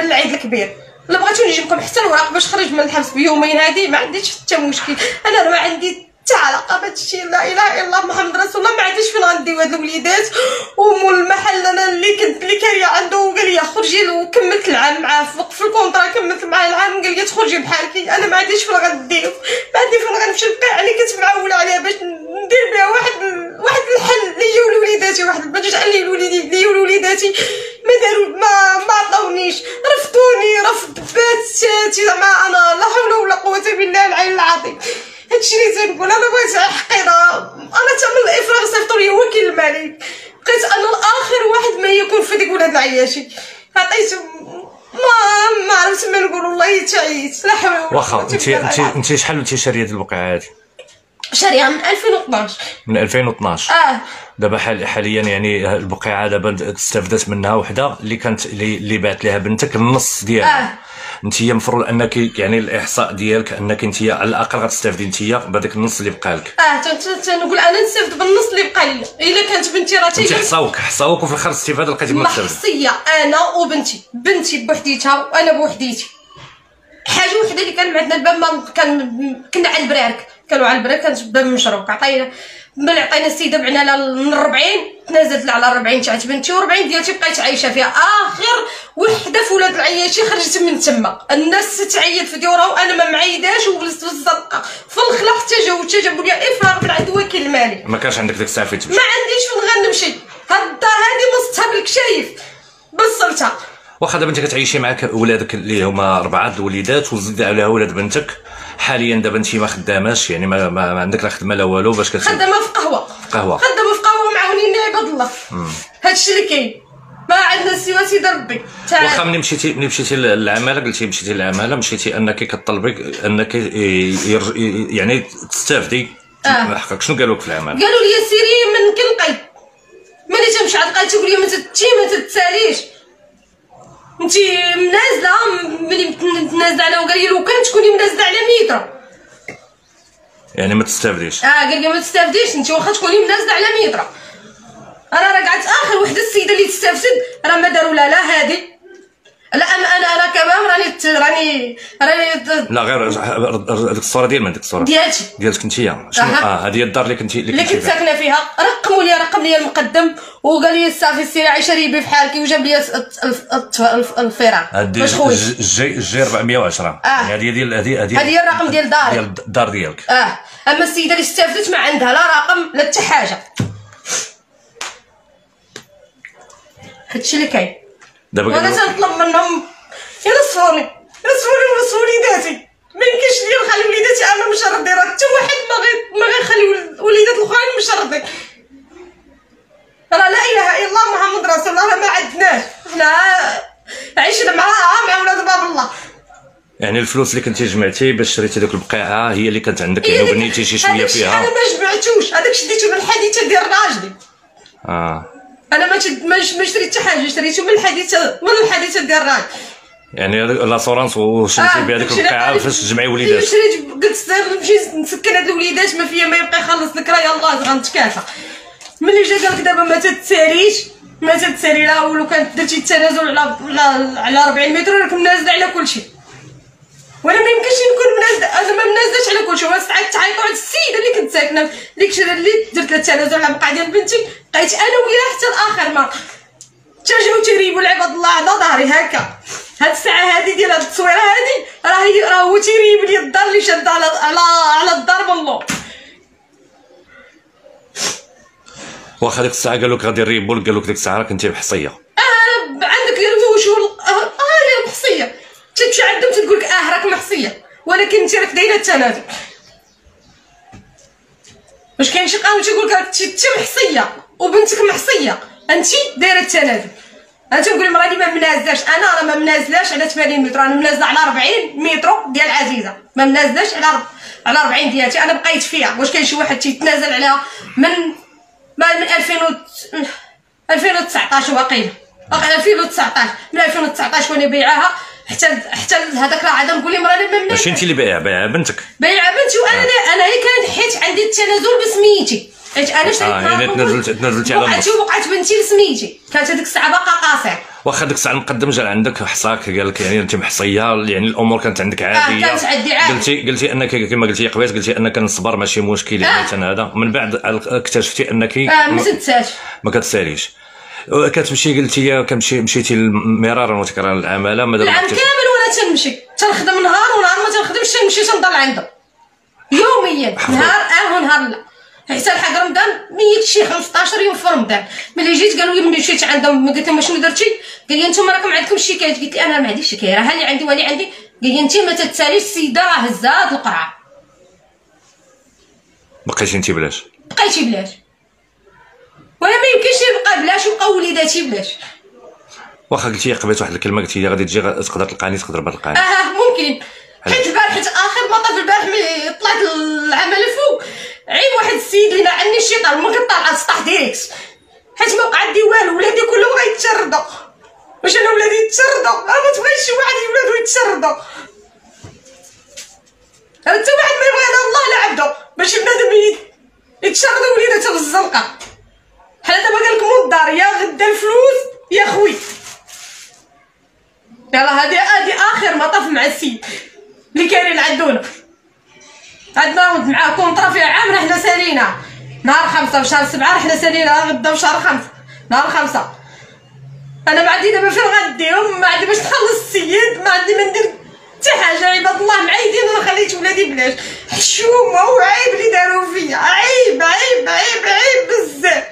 العيد الكبير. الا بغيتو نجيب لكم حتى الوراق باش خرج من الحبس بيومين هادي ما عنديش حتى مشكل. انا ما عندي حتى علاقه بهذا الشيء. لا اله الا الله محمد رسول الله. ما عنديش فين غنديو هاد الوليدات. ومول المحل انا اللي كاريه عنده وقال لي خرجي وكملت العام معاه في الكونطرا كملت معاه العام قال لي تخرجي بحالك. انا ما عنديش فين غنديو ما عندي فين غنمشي نبقى عليك كتمعول عليها باش ندير بها واحد الحل ليا ولوليداتي. واحد باش تجعل ليا ولوليداتي ما داروا ما عطاونيش رفضوني رفض باتاتي. زعما انا لا حول ولا قوه بالله العلي العظيم. هادشي اللي تنقول انا بغيت حقيقه. انا تمن الافراغ صيفطوا لي وكيل الملك بقيت انا الاخر واحد ما يكون في ديك ولاد العياشي. عطيت ما عرفت ما نقول والله تعيت لا حول ولا قوه. واخا انت شحال وانت شاريه هاد الوقيعه هادي؟ شاريها من 2012. من 2012. دابا حاليا يعني البقيعه دابا استفدت منها وحده اللي كانت اللي بعت لها بنتك النص ديالها. انت المفروض انك يعني الاحصاء ديالك انك انت على الاقل غتستافدي انت بهذاك النص اللي بقى لك. تنقول انا نستافد بالنص اللي بقى لي. الا كانت بنتي راه انت حصاوك وفي الاخر الاستفاده لقيتي ما تستافد. محصيه انا وبنتي بوحديتها وانا بوحديتي. حاجه وحده اللي كان عندنا الباب كنا على البرارك كانوا على البرارك كانت الباب مشروق. ملي عطينا السيده بعنا من 40 تنازلت على 40 تاعت بنتي و40 ديالتي بقيت عايشه فيها. اخر وحده في ولاد العياشي خرجت من تما. الناس تعيط في ديورها وانا ما معيداش وجلست في الزنقه في الخلا حتى جابوا لي افراغ من عند وكيل المالي. ما كانش عندك ديك الساعه فين تمشي؟ ما عنديش فين غنمشي. هاد الدار هادي مصتها بالكشايف بصلتها. واخا دابا انت كتعيشي معاك ولادك اللي هما 4 الوليدات وزيد عليها ولاد بنتك. حاليا دابا انت ما خداماش يعني ما عندك لا خدمه لا والو باش خدامه في قهوه. خدامه في قهوه معاونين عباد الله. هادشي اللي كاين. ما عندنا سوى سيدي ربي. واخا ملي مشيتي للعماله قلتي مشيتي للعماله مشيتي انك كطلبي انك يعني تستافدي حقك. شنو قالوا لك في العماله؟ قالوا لي سيري من كنقي. ملي تمشي عند القايد تقول لي ما تتساليش انت منازله. ملي تنازل على وقال لي لو كان تكوني منازله على مترو يعني ما تستافديش. قال لي ما تستافديش انت واخا تكوني منازله على مترو. انا راه قعدت اخر وحده السيده اللي تستافد راه ما داروا لا هادي لا انا كمان راني لا غير هذيك الصوره ديال من ديك الصوره ديالك انت. شنو هذه الدار اللي كنت ساكنه فيها. رقم لي المقدم وقال لي صافي سيري عايشه ريبي في حالك وجاب لي الفراغ باش خويا جي 410. يعني هذه هي الرقم ديال داري ديال الدار ديالك. اما السيده اللي استافدت ما عندها لا رقم لا حتى حاجه. هادشي اللي كاين. دابا وانا تنطلب منهم ينصفوني وليداتي. ما يمكنش ليا نخلي وليداتي انا مشردين. راه حتى واحد ما غيخلي وليدات الاخرين مشردين. راه لا اله الا الله محمد رسول الله. راه ما عندناش حنا عيشنا مع ولاد باب الله. يعني الفلوس اللي كنتي جمعتي باش شريتي ديك البقيعه هي اللي كانت عندك يعني وبنيتي شي شويه فيها. انا ما جمعتوش هذاك شديته من الحديثه ديال راجلي. انا ما شريت حتى حاجه شريته من الحديثه ديال الراجل. يعني لاسورانس وشريتي بها ديك البقيعه فاش تجمعي وليدات. شريت قلت نمشي نسكن هاد الوليدات ما فيا ما يبقى يخلص لك راه يلاه غنتكافى. ملي جا قالك دابا ما تتسالي لا ولو كانت درتي التنازل على 40 متر راك منازله على كلشي. وانا ما يمكنش نكون منازله. انا ما منازلاش على كلشي. وانا تعيطوا على السيده اللي كنت ساكنه اللي درت لها التنازل على بقعه ديال بنتي. بقيت انا وياها حتى الاخر ما جاو تيريبوا العباد الله على ظهري هكا. هاد الساعه هادي ديال هاد التصويره هادي راه هو تيريب لي الدار اللي شاد على الدار من اللور. واخا ديك الساعه قالوا لك غادي نريبوا لك قالوا لك ديك الساعه راك انت بحصيه. عندك شغل محصيه. تمشي عندهم تقول لك راك محصيه ولكن انت راك دايره التنازل. واش كاين شي قانون تيقول لك راك انت محصيه وبنتك محصيه انت دايره التنازل. انا تنقول لهم راني ما منازلاش. انا راه ما منازلاش على 80 متر. انا منازله على 40 متر ديال عزيزه. ما منازلاش على 40 ديالتي. انا بقيت فيها. واش كاين شي واحد تيتنازل عليها من 2019 واقيلا 2019. من 2019 وانا بايعاها حتى هذاك راه عاد نقول لهم راني ما منازلاش. ماشي انت اللي بايعه بنتك. بايعه بنتي وانا هي كانت حيت عندي التنازل بسميتي. حيت انا شريت يعني تنازلتي على النص. وقعت بنتي بسميتي. كانت هذيك الساعه باقا قاصر. واخا ديك الساعه المقدم جا عندك حصاك قال لك يعني انت محصيه، يعني الامور كانت عندك عاديه. كانت عندي عادي. قلتي انك كما قلتي قبيل، قلتي انك نصبر ماشي مشكل يعني هذا. من بعد اكتشفتي انك ما تنساش ما كتساليش. كتمشي قلتي مشيتي مرارا وتكرارا للعماله. العام كامل وانا تنمشي، تنخدم نهار ونهار ما تنخدمش، تنمشي تنضل عنده يوميا، نهار ونهار لا، حتى لحق رمضان ميت شي 15 يوم في رمضان. ملي جيت قالوا لي مشيت عندهم، قلت لهم شنو درتي؟ قال لي انتم راكم عندكم الشكايات. قلت لي انا ما عنديش شكايه، راه اللي عندي واللي عندي. قال لي انت ما تتساليش السيده، راه هزات القرعه. بقيتي انت بلاش؟ بقيتي بلاش، وانا ما يمكنش نبقى بلاش وبقى وليداتي بلاش. واخا قلتي قبيت واحد الكلمه، قلتي لي غادي تجي تقدر تلقاني، تقدر ما تلقاني. ممكن. حيت البارح، حيت اخر ما طاف البارح ملي طلعت العمل الفوق، عيب واحد السيد اللي عني الشيطان ما كنطلع سطح ديريكت، حيت ما بقى عندي والو، ولادي كلهم غيتشردوا. واش انا ولادي يتشردوا؟ ما تبغيش شي واحد ولادو يتشردوا. حتى واحد ما يبغي هذا الله لا عبده، باش بنادم يتشردوا وليداتهم في الزنقه. بحال دابا قال لكم الدار، يا غدا الفلوس يا خوي. يلا هادي اخر مطاف مع السيد اللي كاينين عندنا مع كونطرا فيها عام. حنا سالينا نهار 5 في شهر 7، حنا سالينا غدا في شهر 5 نهار 5. انا ما عندي دابا فين غنديهم، ما عندي باش نخلص السيد، ما عندي ما ندير حتى حاجه. عباد الله معيدين، انا خليت ولادي بلاش. حشومه وعيب اللي داروا فيا، عيب عيب عيب عيب بزاف.